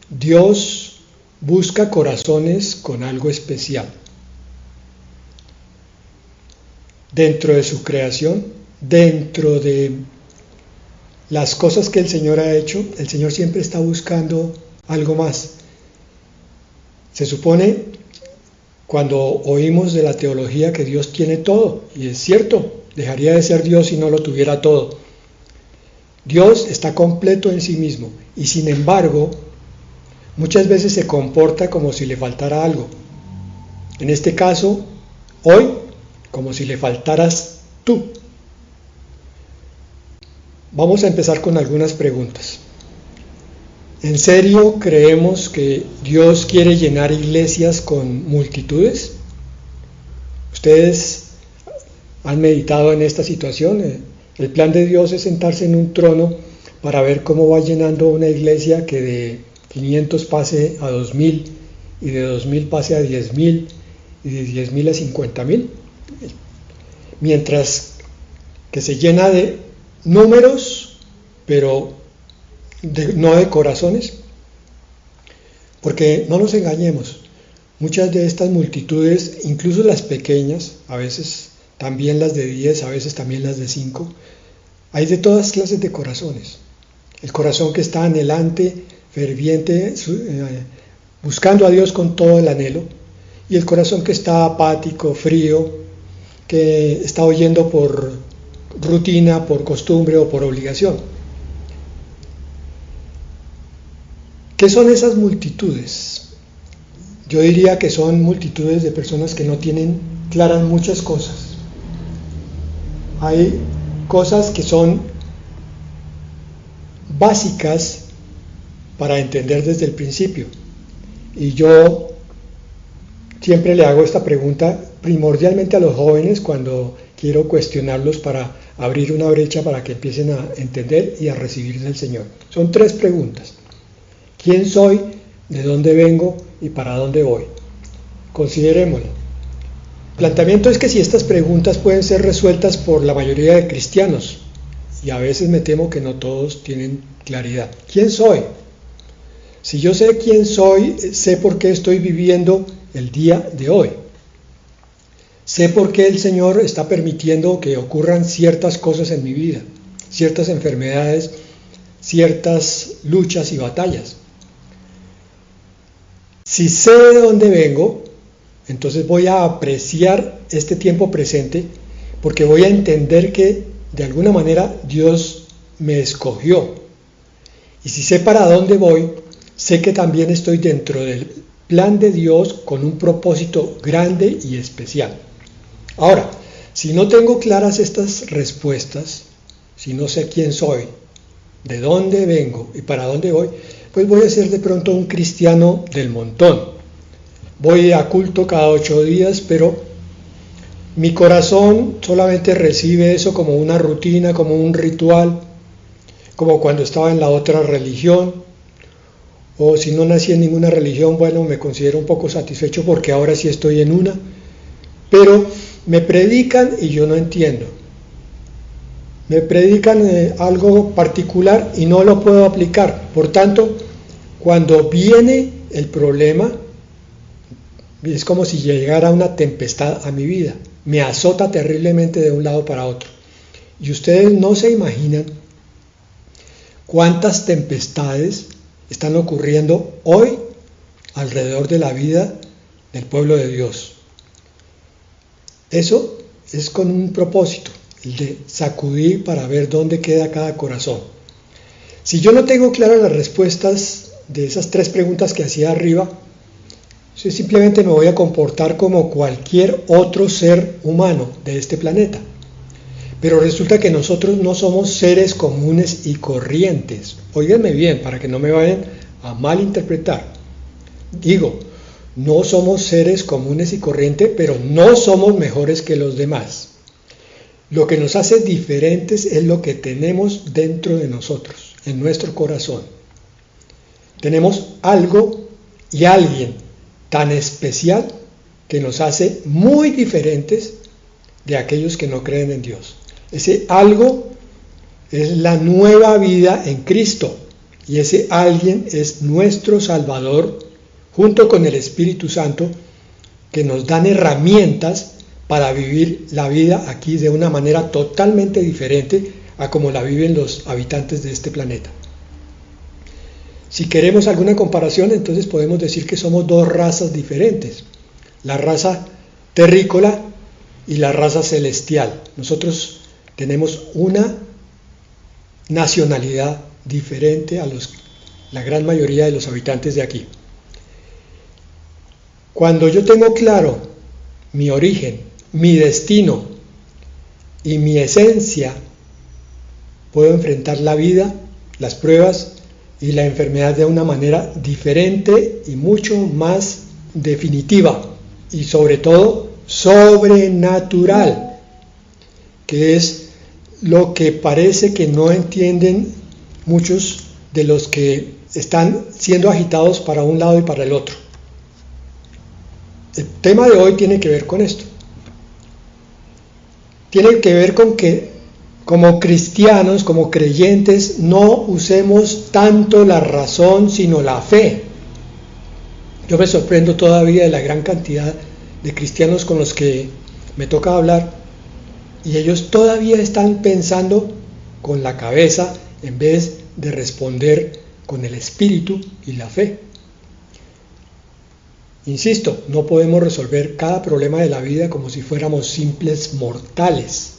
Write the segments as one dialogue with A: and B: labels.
A: Dios busca corazones con algo especial. Dentro de su creación, dentro de las cosas que el Señor ha hecho, el Señor siempre está buscando algo más. Se supone, cuando oímos de la teología, que Dios tiene todo, y es cierto, dejaría de ser Dios si no lo tuviera todo. Dios está completo en sí mismo, y sin embargo, muchas veces se comporta como si le faltara algo. En este caso, hoy, como si le faltaras tú. Vamos a empezar con algunas preguntas. ¿En serio creemos que Dios quiere llenar iglesias con multitudes? ¿Ustedes han meditado en esta situación? El plan de Dios es sentarse en un trono para ver cómo va llenando una iglesia, que de 500 pase a 2000, y de 2000 pase a 10.000, y de 10.000 a 50.000. Mientras que se llena de números, pero no de corazones. Porque no nos engañemos, muchas de estas multitudes, incluso las pequeñas, a veces también las de 10, a veces también las de 5, hay de todas clases de corazones. El corazón que está anhelante, ferviente, buscando a Dios con todo el anhelo, y el corazón que está apático, frío, que está oyendo por rutina, por costumbre o por obligación. ¿Qué son esas multitudes? Yo diría que son multitudes de personas que no tienen claras muchas cosas. Hay cosas que son básicas para entender desde el principio. Y yo siempre le hago esta pregunta primordialmente a los jóvenes cuando quiero cuestionarlos para abrir una brecha para que empiecen a entender y a recibir del Señor. Son 3 preguntas. ¿Quién soy? ¿De dónde vengo? ¿Y para dónde voy? Considerémoslo. El planteamiento es que si estas preguntas pueden ser resueltas por la mayoría de cristianos, y a veces me temo que no todos tienen claridad. ¿Quién soy? Si yo sé quién soy, sé por qué estoy viviendo el día de hoy. Sé por qué el Señor está permitiendo que ocurran ciertas cosas en mi vida, ciertas enfermedades, ciertas luchas y batallas. Si sé de dónde vengo, entonces voy a apreciar este tiempo presente, porque voy a entender que de alguna manera Dios me escogió. Y si sé para dónde voy, sé que también estoy dentro del plan de Dios con un propósito grande y especial. Ahora, si no tengo claras estas respuestas, si no sé quién soy, de dónde vengo y para dónde voy, pues voy a ser de pronto un cristiano del montón. Voy a culto cada 8 días, pero mi corazón solamente recibe eso como una rutina, como un ritual, como cuando estaba en la otra religión, o si no nací en ninguna religión, bueno, me considero un poco satisfecho porque ahora sí estoy en una, pero me predican y yo no entiendo. Me predican algo particular y no lo puedo aplicar. Por tanto, cuando viene el problema, es como si llegara una tempestad a mi vida. Me azota terriblemente de un lado para otro. Y ustedes no se imaginan cuántas tempestades están ocurriendo hoy alrededor de la vida del pueblo de Dios. Eso es con un propósito, el de sacudir para ver dónde queda cada corazón. Si yo no tengo claras las respuestas de esas 3 preguntas que hacía arriba, yo simplemente me voy a comportar como cualquier otro ser humano de este planeta. Pero resulta que nosotros no somos seres comunes y corrientes. Óiganme bien, para que no me vayan a malinterpretar. Digo, no somos seres comunes y corrientes, pero no somos mejores que los demás. Lo que nos hace diferentes es lo que tenemos dentro de nosotros, en nuestro corazón. Tenemos algo y alguien tan especial que nos hace muy diferentes de aquellos que no creen en Dios. Ese algo es la nueva vida en Cristo, Y ese alguien es nuestro Salvador, junto con el Espíritu Santo, que nos dan herramientas para vivir la vida aquí de una manera totalmente diferente a como la viven los habitantes de este planeta. Si queremos alguna comparación, entonces podemos decir que somos dos razas diferentes, la raza terrícola y la raza celestial. Nosotros tenemos una nacionalidad diferente a la gran mayoría de los habitantes de aquí. Cuando yo tengo claro mi origen, mi destino y mi esencia, puedo enfrentar la vida, las pruebas y la enfermedad de una manera diferente y mucho más definitiva y sobre todo sobrenatural, que es lo que parece que no entienden muchos de los que están siendo agitados para un lado y para el otro. El tema de hoy tiene que ver con esto. Tiene que ver con que como cristianos, como creyentes, no usemos tanto la razón sino la fe. Yo me sorprendo todavía de la gran cantidad de cristianos con los que me toca hablar y ellos todavía están pensando con la cabeza en vez de responder con el espíritu y la fe. Insisto, no podemos resolver cada problema de la vida como si fuéramos simples mortales.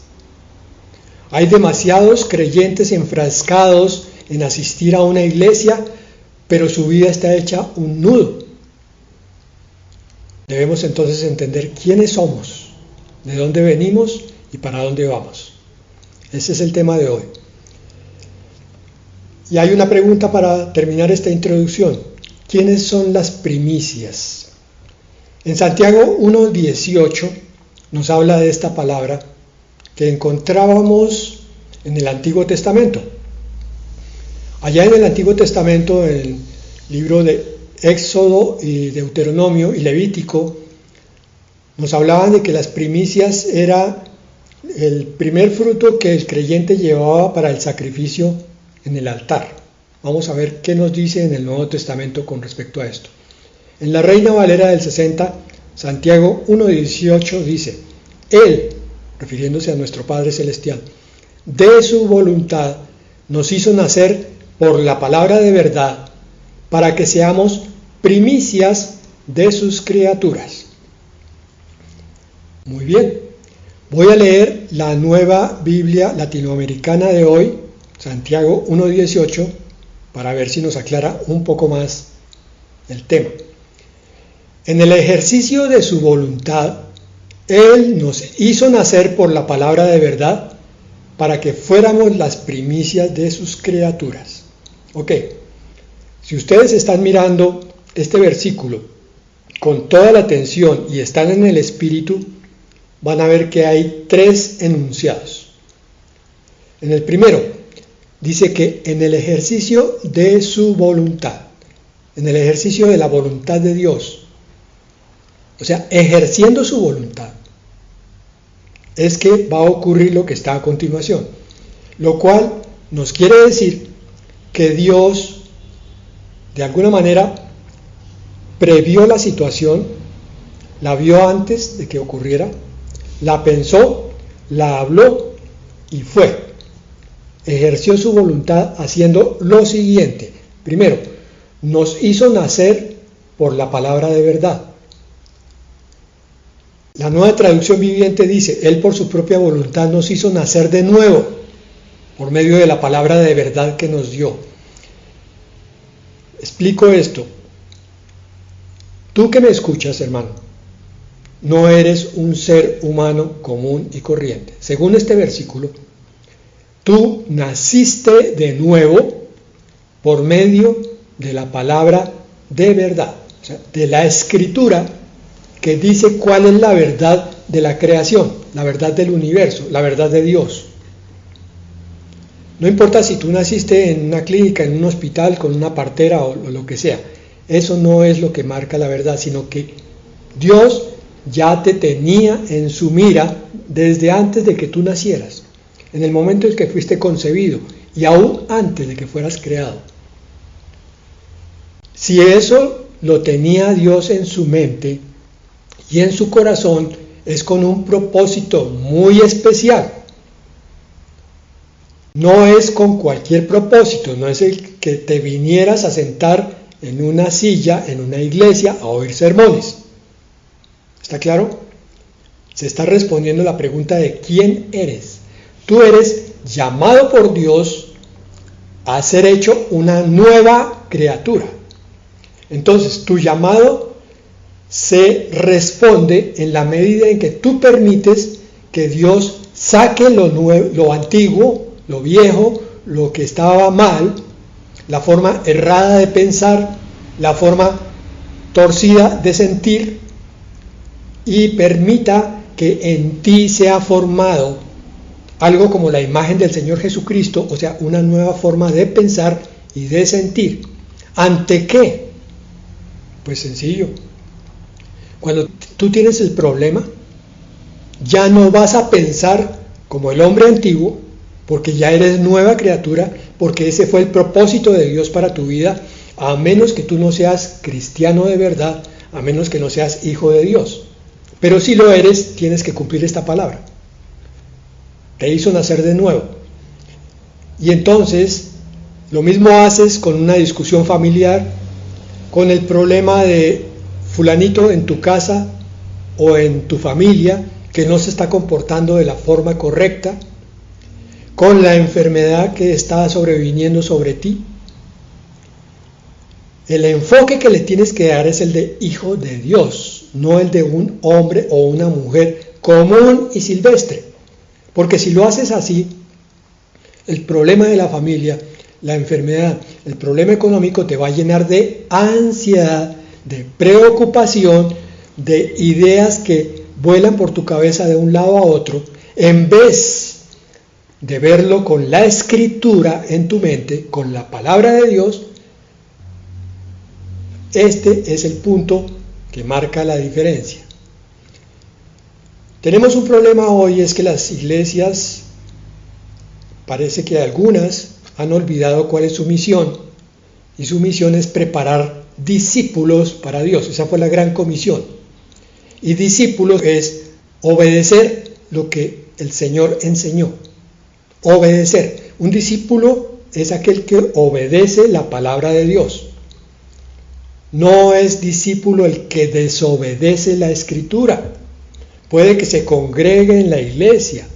A: Hay demasiados creyentes enfrascados en asistir a una iglesia, pero su vida está hecha un nudo. Debemos entonces entender quiénes somos, de dónde venimos y para dónde vamos. Ese es el tema de hoy. Y hay una pregunta para terminar esta introducción. ¿Quiénes son las primicias? En Santiago 1:18 nos habla de esta palabra que encontrábamos en el Antiguo Testamento. Allá en el Antiguo Testamento, en el libro de Éxodo y Deuteronomio y Levítico, nos hablaban de que las primicias era el primer fruto que el creyente llevaba para el sacrificio en el altar. Vamos a ver qué nos dice en el Nuevo Testamento con respecto a esto. En la Reina Valera del 60, Santiago 1:18 dice: Él, refiriéndose a nuestro Padre Celestial, de su voluntad nos hizo nacer por la palabra de verdad, para que seamos primicias de sus criaturas. Muy bien, voy a leer la Nueva Biblia Latinoamericana de hoy, Santiago 1:18, para ver si nos aclara un poco más el tema. En el ejercicio de su voluntad, Él nos hizo nacer por la palabra de verdad, para que fuéramos las primicias de sus criaturas. Ok, si ustedes están mirando este versículo con toda la atención y están en el espíritu, van a ver que hay tres enunciados. En el primero, dice que en el ejercicio de su voluntad, en el ejercicio de la voluntad de Dios, o sea, ejerciendo su voluntad, es que va a ocurrir lo que está a continuación, lo cual nos quiere decir que Dios, de alguna manera, previó la situación, la vio antes de que ocurriera, la pensó, la habló y fue. Ejerció su voluntad haciendo lo siguiente. Primero, nos hizo nacer por la palabra de verdad. La Nueva Traducción Viviente dice: Él por su propia voluntad nos hizo nacer de nuevo, por medio de la palabra de verdad que nos dio. Explico esto. Tú que me escuchas, hermano, no eres un ser humano común y corriente. Según este versículo, tú naciste de nuevo por medio de la palabra de verdad, o sea, de la Escritura, que dice cuál es la verdad de la creación, la verdad del universo, la verdad de Dios. No importa si tú naciste en una clínica, en un hospital, con una partera o lo que sea, eso no es lo que marca la verdad, sino que Dios ya te tenía en su mira desde antes de que tú nacieras, en el momento en que fuiste concebido y aún antes de que fueras creado. Si eso lo tenía Dios en su mente y en su corazón, es con un propósito muy especial. No es con cualquier propósito, no es el que te vinieras a sentar en una silla, en una iglesia, a oír sermones. ¿Está claro? Se está respondiendo la pregunta de quién eres. Tú eres llamado por Dios a ser hecho una nueva criatura. Entonces, tu llamado se responde en la medida en que tú permites que Dios saque lo nuevo, lo antiguo, lo viejo, lo que estaba mal, la forma errada de pensar, la forma torcida de sentir, y permita que en ti sea formado algo como la imagen del Señor Jesucristo, o sea, una nueva forma de pensar y de sentir. ¿Ante qué? Pues sencillo. Cuando tú tienes el problema, ya no vas a pensar como el hombre antiguo, porque ya eres nueva criatura, porque ese fue el propósito de Dios para tu vida, a menos que tú no seas cristiano de verdad, a menos que no seas hijo de Dios. Pero si lo eres, tienes que cumplir esta palabra. Te hizo nacer de nuevo. Y entonces, lo mismo haces con una discusión familiar, con el problema de fulanito en tu casa o en tu familia que no se está comportando de la forma correcta, con la enfermedad que está sobreviniendo sobre ti. El enfoque que le tienes que dar es el de hijo de Dios, no el de un hombre o una mujer común y silvestre. Porque si lo haces así, el problema de la familia, la enfermedad, el problema económico te va a llenar de ansiedad, de preocupación, de ideas que vuelan por tu cabeza de un lado a otro, en vez de verlo con la escritura en tu mente, con la palabra de Dios. Este es el punto que marca la diferencia. Tenemos un problema hoy, es que las iglesias, parece que algunas han olvidado cuál es su misión, y su misión es preparar discípulos para Dios. Esa fue la gran comisión. Y discípulos es obedecer lo que el Señor enseñó. Obedecer. Un discípulo es aquel que obedece la palabra de Dios. No es discípulo el que desobedece la escritura. Puede que se congregue en la iglesia,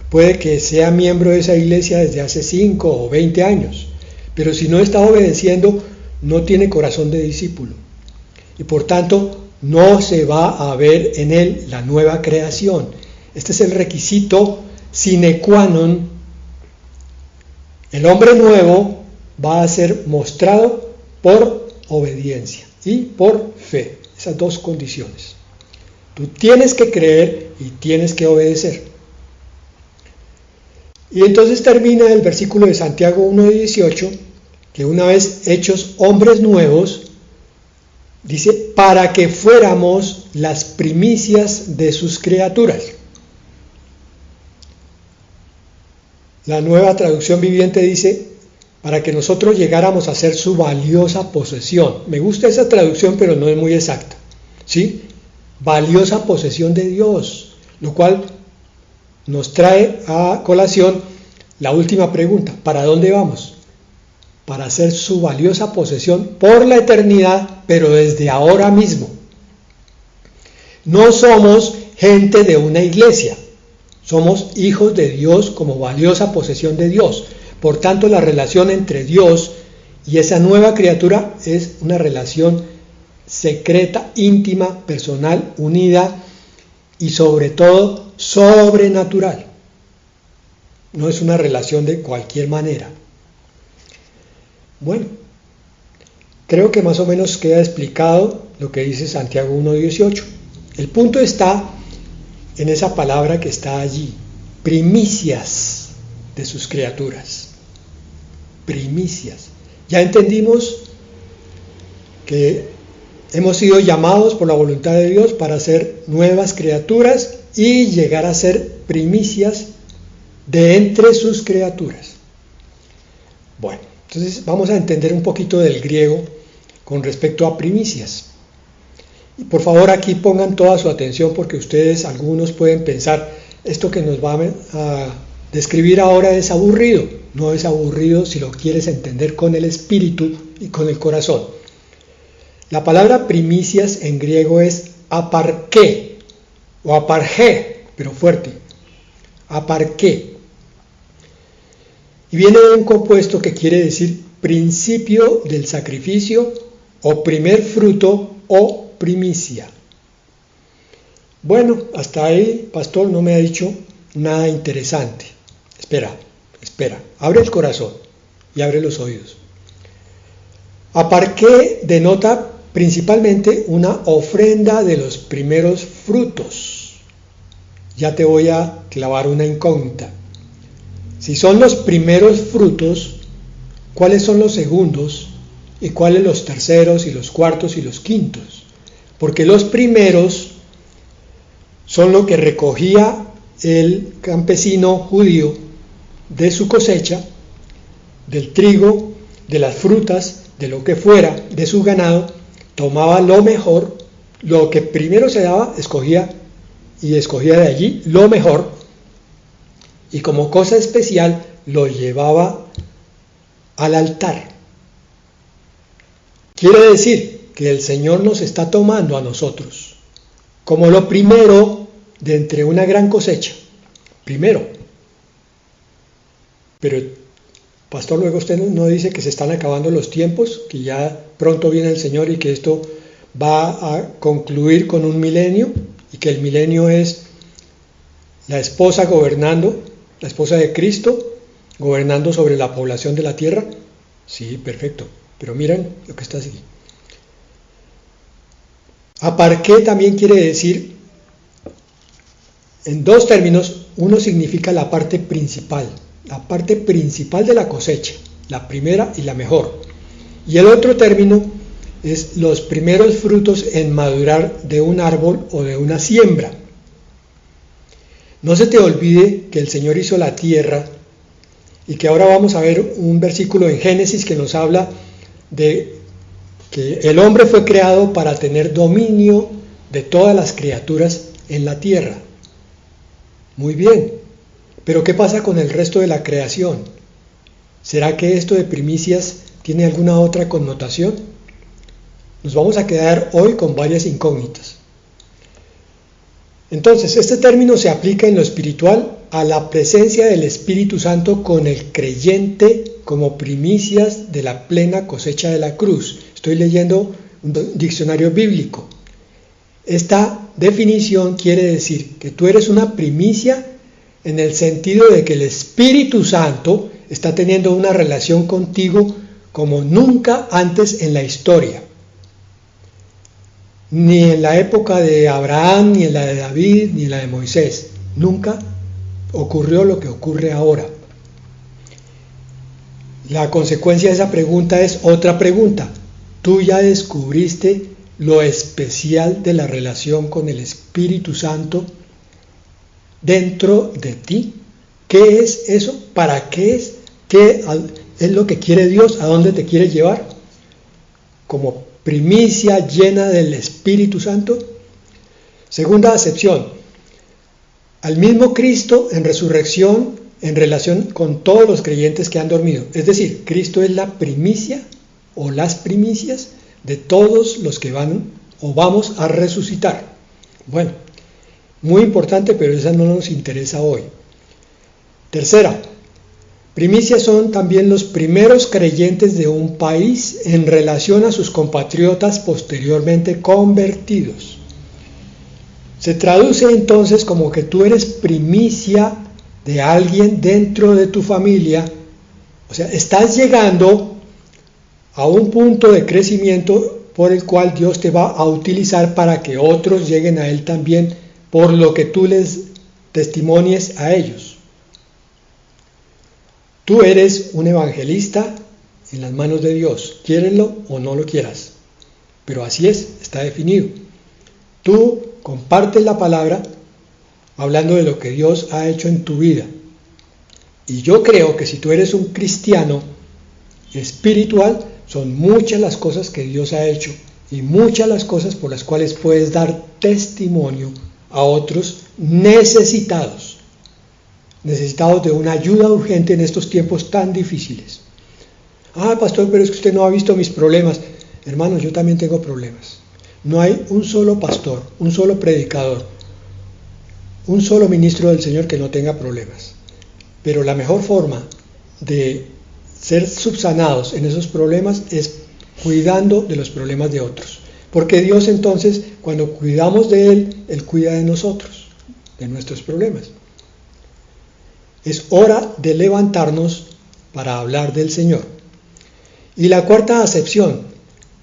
A: puede que sea miembro de esa iglesia desde hace 5 o 20 años, pero si no está obedeciendo, no tiene corazón de discípulo. Y por tanto, no se va a ver en él la nueva creación. Este es el requisito sine qua non. El hombre nuevo va a ser mostrado por obediencia y por fe. Esas dos condiciones. Tú tienes que creer y tienes que obedecer. Y entonces termina el versículo de Santiago 1:18, que una vez hechos hombres nuevos, dice, para que fuéramos las primicias de sus criaturas. La Nueva Traducción Viviente dice, para que nosotros llegáramos a ser su valiosa posesión. Me gusta esa traducción, pero no es muy exacta, ¿sí? Valiosa posesión de Dios, lo cual nos trae a colación la última pregunta: ¿para dónde vamos? Para ser su valiosa posesión por la eternidad, pero desde ahora mismo. No somos gente de una iglesia, somos hijos de Dios como valiosa posesión de Dios. Por tanto, la relación entre Dios y esa nueva criatura es una relación secreta, íntima, personal, unida y sobre todo sobrenatural. No es una relación de cualquier manera. Bueno, creo que más o menos queda explicado lo que dice Santiago 1:18. El punto está en esa palabra que está allí, primicias de sus criaturas. Primicias. Ya entendimos que hemos sido llamados por la voluntad de Dios para ser nuevas criaturas y llegar a ser primicias de entre sus criaturas. Bueno, entonces vamos a entender un poquito del griego con respecto a primicias. Y por favor aquí pongan toda su atención porque ustedes, algunos pueden pensar, esto que nos va a describir ahora es aburrido. No es aburrido si lo quieres entender con el espíritu y con el corazón. La palabra primicias en griego es aparqué o apargé, pero fuerte. Aparqué. Y viene de un compuesto que quiere decir principio del sacrificio o primer fruto o primicia. Bueno, hasta ahí, pastor, no me ha dicho nada interesante. Espera, abre el corazón y abre los oídos. Aparqué denota principalmente una ofrenda de los primeros frutos. Ya te voy a clavar una incógnita. Si son los primeros frutos, ¿cuáles son los segundos? ¿Y cuáles los terceros y los cuartos y los quintos? Porque los primeros son lo que recogía el campesino judío de su cosecha, del trigo, de las frutas, de lo que fuera, de su ganado, tomaba lo mejor, lo que primero se daba, escogía de allí lo mejor, y como cosa especial lo llevaba al altar. Quiere decir que el Señor nos está tomando a nosotros como lo primero de entre una gran cosecha. Primero. Pero, pastor, luego usted no dice que se están acabando los tiempos, que ya pronto viene el Señor y que esto va a concluir con un milenio, y que el milenio es la esposa gobernando, la esposa de Cristo, gobernando sobre la población de la tierra. Sí, perfecto. Pero miren lo que está así. Aparqué también quiere decir, en dos términos, uno significa la parte principal de la cosecha, la primera y la mejor. Y el otro término es los primeros frutos en madurar de un árbol o de una siembra. No se te olvide que el Señor hizo la tierra y que ahora vamos a ver un versículo en Génesis que nos habla de que el hombre fue creado para tener dominio de todas las criaturas en la tierra. Muy bien, pero ¿qué pasa con el resto de la creación? ¿Será que esto de primicias tiene alguna otra connotación? Nos vamos a quedar hoy con varias incógnitas. Entonces, este término se aplica en lo espiritual a la presencia del Espíritu Santo con el creyente como primicias de la plena cosecha de la cruz. Estoy leyendo un diccionario bíblico. Esta definición quiere decir que tú eres una primicia en el sentido de que el Espíritu Santo está teniendo una relación contigo como nunca antes en la historia. Ni en la época de Abraham, ni en la de David, ni en la de Moisés. Nunca ocurrió lo que ocurre ahora. La consecuencia de esa pregunta es otra pregunta. ¿Tú ya descubriste lo especial de la relación con el Espíritu Santo dentro de ti? ¿Qué es eso? ¿Para qué es? ¿Qué es lo que quiere Dios? ¿A dónde te quiere llevar? Como primicia llena del Espíritu Santo. Segunda acepción. Al mismo Cristo en resurrección en relación con todos los creyentes que han dormido. Es decir, Cristo es la primicia o las primicias de todos los que van o vamos a resucitar. Bueno, muy importante, pero esa no nos interesa hoy. Tercera, primicias son también los primeros creyentes de un país en relación a sus compatriotas posteriormente convertidos. Se traduce entonces como que tú eres primicia de alguien dentro de tu familia, o sea, estás llegando a un punto de crecimiento por el cual Dios te va a utilizar para que otros lleguen a Él también, por lo que tú les testimonies a ellos. Tú eres un evangelista en las manos de Dios, quiérenlo o no lo quieras, pero así es, está definido. Tú compartes la palabra hablando de lo que Dios ha hecho en tu vida. Y yo creo que si tú eres un cristiano espiritual, Son muchas las cosas que Dios ha hecho y muchas las cosas por las cuales puedes dar testimonio a otros necesitados de una ayuda urgente en estos tiempos tan difíciles. Pastor, pero es que usted no ha visto mis problemas. Hermanos, yo también tengo problemas. No hay un solo pastor, un solo predicador, un solo ministro del Señor que no tenga problemas. Pero la mejor forma de ser subsanados en esos problemas es cuidando de los problemas de otros. Porque Dios entonces, cuando cuidamos de Él cuida de nosotros, de nuestros problemas. Es hora de levantarnos para hablar del Señor. Y la cuarta acepción,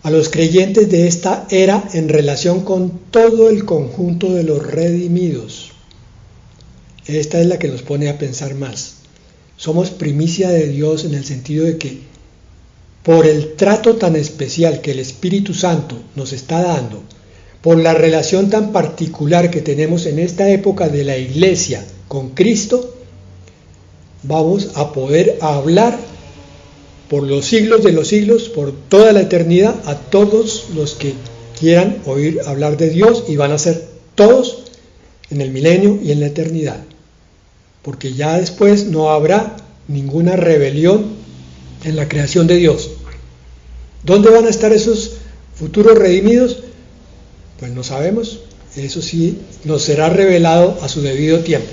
A: a los creyentes de esta era en relación con todo el conjunto de los redimidos. Esta es la que nos pone a pensar más. Somos primicia de Dios en el sentido de que por el trato tan especial que el Espíritu Santo nos está dando, por la relación tan particular que tenemos en esta época de la Iglesia con Cristo, vamos a poder hablar por los siglos de los siglos, por toda la eternidad, a todos los que quieran oír hablar de Dios, y van a ser todos en el milenio y en la eternidad. Porque ya después no habrá ninguna rebelión en la creación de Dios. ¿Dónde van a estar esos futuros redimidos? Pues no sabemos. Eso sí nos será revelado a su debido tiempo.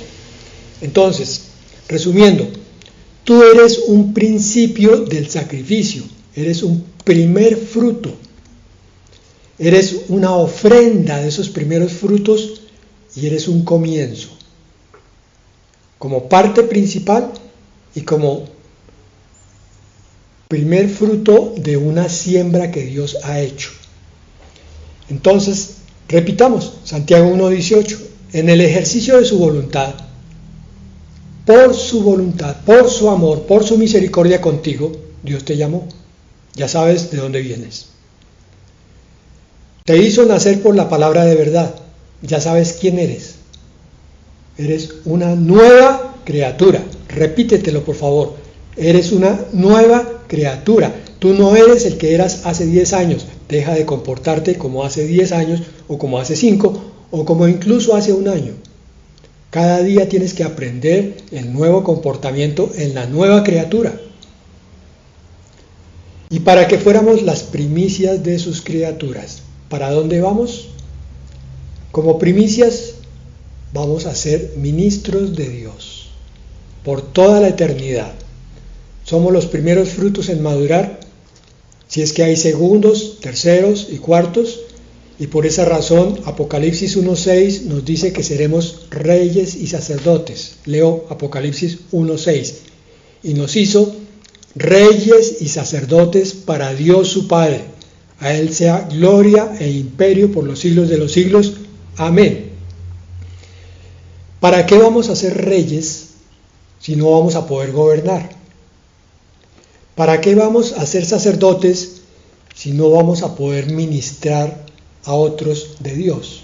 A: Entonces, resumiendo, tú eres un principio del sacrificio, eres un primer fruto, eres una ofrenda de esos primeros frutos y eres un comienzo, como parte principal y como primer fruto de una siembra que Dios ha hecho. Entonces, repitamos, Santiago 1:18, en el ejercicio de su voluntad, por su amor, por su misericordia contigo, Dios te llamó. Ya sabes de dónde vienes. Te hizo nacer por la palabra de verdad. Ya sabes quién eres. Eres una nueva criatura. Repítetelo, por favor. Eres una nueva criatura. Tú no eres el que eras hace 10 años. Deja de comportarte como hace 10 años, o como hace 5, o como incluso hace un año. Cada día tienes que aprender el nuevo comportamiento en la nueva criatura. Y para que fuéramos las primicias de sus criaturas, ¿para dónde vamos? Como primicias vamos a ser ministros de Dios por toda la eternidad. Somos los primeros frutos en madurar, si es que hay segundos, terceros y cuartos. Y por esa razón, Apocalipsis 1:6 nos dice que seremos reyes y sacerdotes. Leo Apocalipsis 1:6. Y nos hizo reyes y sacerdotes para Dios su Padre. A Él sea gloria e imperio por los siglos de los siglos. Amén. ¿Para qué vamos a ser reyes si no vamos a poder gobernar? ¿Para qué vamos a ser sacerdotes si no vamos a poder ministrar a otros de Dios,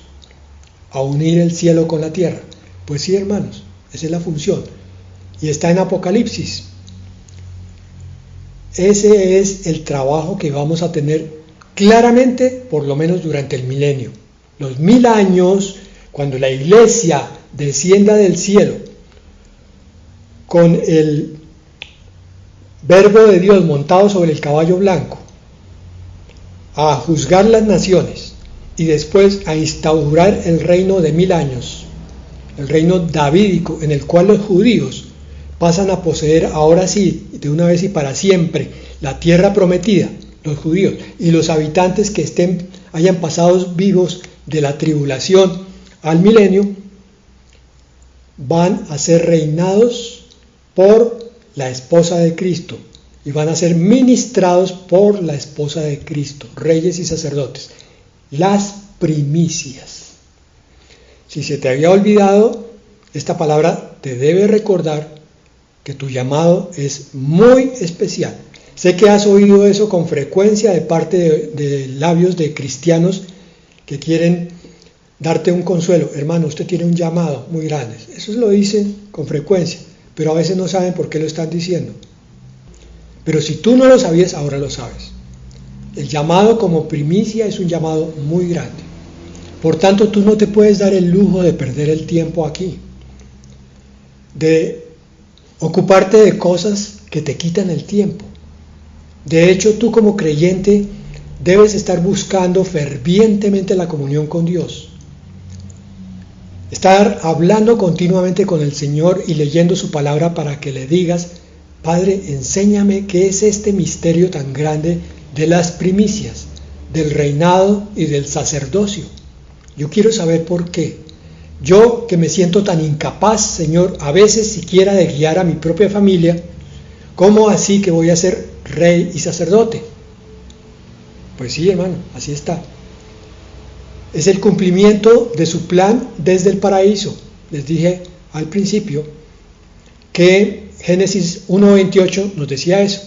A: a unir el cielo con la tierra? Pues sí, hermanos, esa es la función, y está en Apocalipsis. Ese es el trabajo que vamos a tener claramente, por lo menos durante el milenio. Los 1000 años, cuando la iglesia descienda del cielo con el Verbo de Dios montado sobre el caballo blanco, a juzgar las naciones, y después a instaurar el reino de 1000 años, el reino davídico, en el cual los judíos pasan a poseer ahora sí, de una vez y para siempre, la tierra prometida, los judíos, y los habitantes que hayan pasado vivos de la tribulación al milenio, van a ser reinados por la esposa de Cristo, y van a ser ministrados por la esposa de Cristo, reyes y sacerdotes. Las primicias. Si se te había olvidado, esta palabra te debe recordar que tu llamado es muy especial. Sé que has oído eso con frecuencia de parte de labios de cristianos que quieren darte un consuelo. Hermano, usted tiene un llamado muy grande. Eso lo dicen con frecuencia, pero a veces no saben por qué lo están diciendo. Pero si tú no lo sabías, ahora lo sabes. El llamado como primicia es un llamado muy grande. Por tanto, tú no te puedes dar el lujo de perder el tiempo aquí, de ocuparte de cosas que te quitan el tiempo. De hecho, tú como creyente debes estar buscando fervientemente la comunión con Dios. Estar hablando continuamente con el Señor y leyendo su palabra para que le digas: Padre, enséñame qué es este misterio tan grande de las primicias, del reinado y del sacerdocio. Yo quiero saber por qué. Yo que me siento tan incapaz, Señor, a veces siquiera de guiar a mi propia familia, ¿cómo así que voy a ser rey y sacerdote? Pues sí, hermano, así está. Es el cumplimiento de su plan desde el paraíso. Les dije al principio que Génesis 1:28 nos decía eso.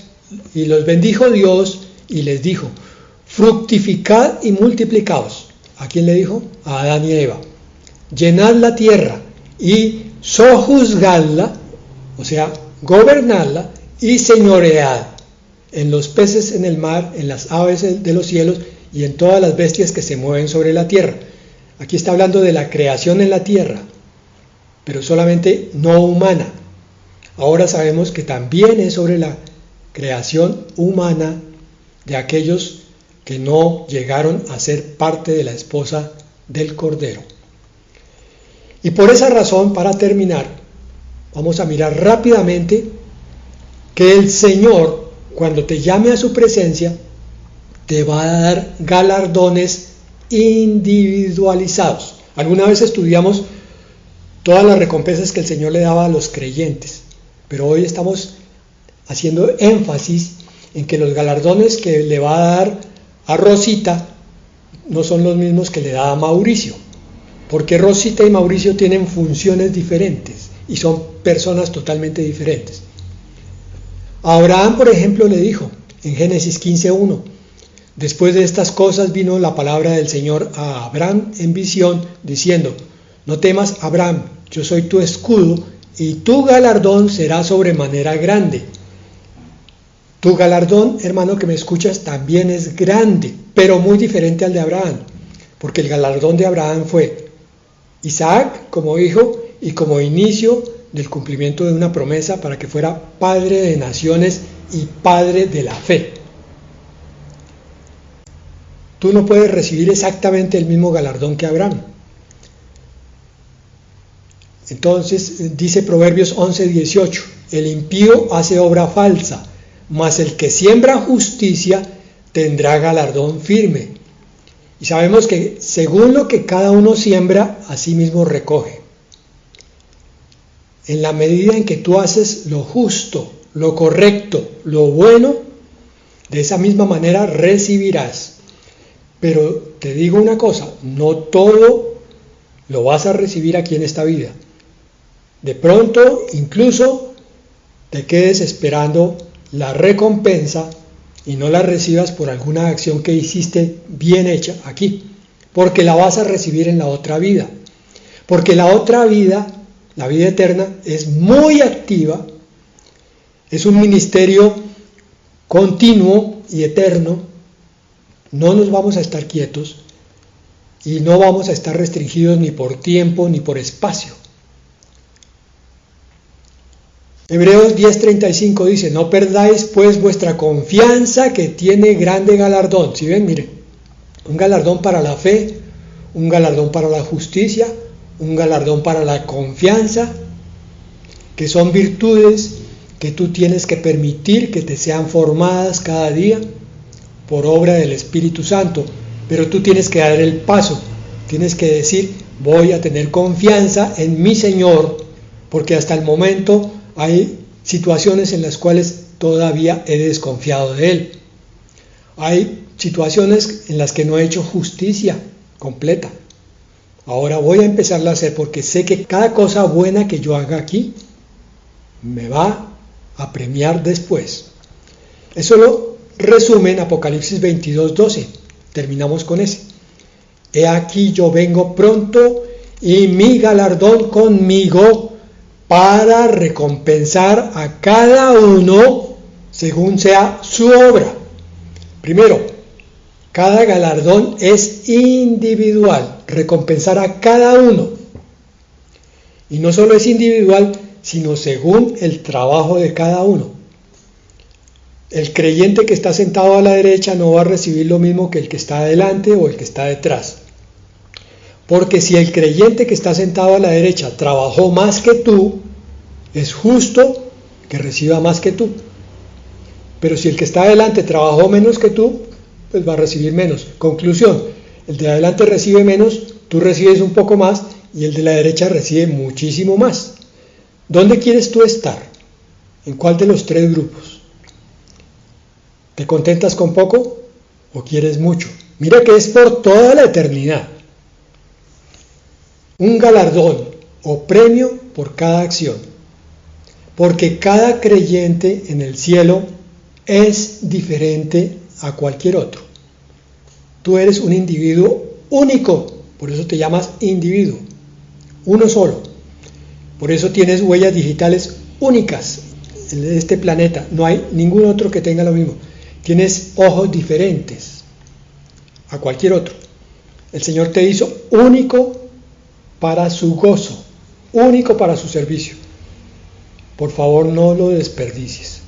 A: Y los bendijo Dios y les dijo: fructificad y multiplicaos. ¿A quién le dijo? A Adán y Eva. Llenad la tierra y sojuzgadla, o sea, gobernadla, y señoread en los peces en el mar, en las aves de los cielos y en todas las bestias que se mueven sobre la tierra. Aquí está hablando de la creación en la tierra, pero solamente no humana. Ahora sabemos que también es sobre la creación humana de aquellos que no llegaron a ser parte de la esposa del Cordero. Y por esa razón, para terminar, vamos a mirar rápidamente que el Señor, cuando te llame a su presencia, te va a dar galardones individualizados. Alguna vez estudiamos todas las recompensas que el Señor le daba a los creyentes, pero hoy estamos haciendo énfasis en que los galardones que le va a dar a Rosita no son los mismos que le da a Mauricio, porque Rosita y Mauricio tienen funciones diferentes y son personas totalmente diferentes. A Abraham, por ejemplo, le dijo en Génesis 15:1: después de estas cosas vino la palabra del Señor a Abraham en visión, diciendo: no temas, Abraham, yo soy tu escudo y tu galardón será sobremanera grande. Tu galardón, hermano que me escuchas, también es grande, pero muy diferente al de Abraham, porque el galardón de Abraham fue Isaac como hijo y como inicio del cumplimiento de una promesa para que fuera padre de naciones y padre de la fe. Tú no puedes recibir exactamente el mismo galardón que Abraham. Entonces dice Proverbios 11:18: el impío hace obra falsa, mas el que siembra justicia tendrá galardón firme. Y sabemos que según lo que cada uno siembra, así mismo recoge. En la medida en que tú haces lo justo, lo correcto, lo bueno, de esa misma manera recibirás. Pero te digo una cosa, no todo lo vas a recibir aquí en esta vida. De pronto, incluso, te quedes esperando la recompensa y no la recibas por alguna acción que hiciste bien hecha aquí, porque la vas a recibir en la otra vida. Porque la otra vida, la vida eterna, es muy activa, es un ministerio continuo y eterno. No nos vamos a estar quietos y no vamos a estar restringidos ni por tiempo ni por espacio. Hebreos 10:35 dice: no perdáis pues vuestra confianza, que tiene grande galardón. ¿Sí ven? Miren, un galardón para la fe, un galardón para la justicia, un galardón para la confianza, que son virtudes que tú tienes que permitir que te sean formadas cada día por obra del Espíritu Santo, pero tú tienes que dar el paso, tienes que decir: voy a tener confianza en mi Señor, porque hasta el momento hay situaciones en las cuales todavía he desconfiado de Él. Hay situaciones en las que no he hecho justicia completa. Ahora voy a empezarla a hacer, porque sé que cada cosa buena que yo haga aquí me va a premiar después. Eso lo resume en Apocalipsis 22:12. Terminamos con ese. He aquí yo vengo pronto y mi galardón conmigo, para recompensar a cada uno según sea su obra. Primero, Cada galardón es individual, recompensar a cada uno. Y no solo es individual, sino según el trabajo de cada uno. El creyente que está sentado a la derecha no va a recibir lo mismo que el que está adelante o el que está detrás. Porque si el creyente que está sentado a la derecha trabajó más que tú, es justo que reciba más que tú. Pero si el que está adelante trabajó menos que tú, pues va a recibir menos. Conclusión, el de adelante recibe menos, tú recibes un poco más y el de la derecha recibe muchísimo más. ¿Dónde quieres tú estar? ¿En cuál de los tres grupos? ¿Te contentas con poco o quieres mucho? Mira que es por toda la eternidad. Un galardón o premio por cada acción. Porque cada creyente en el cielo es diferente a cualquier otro. Tú eres un individuo único, por eso te llamas individuo, uno solo. Por eso tienes huellas digitales únicas en este planeta, no hay ningún otro que tenga lo mismo. Tienes ojos diferentes a cualquier otro. El Señor te hizo único para su gozo, único para su servicio. Por favor, no lo desperdicies.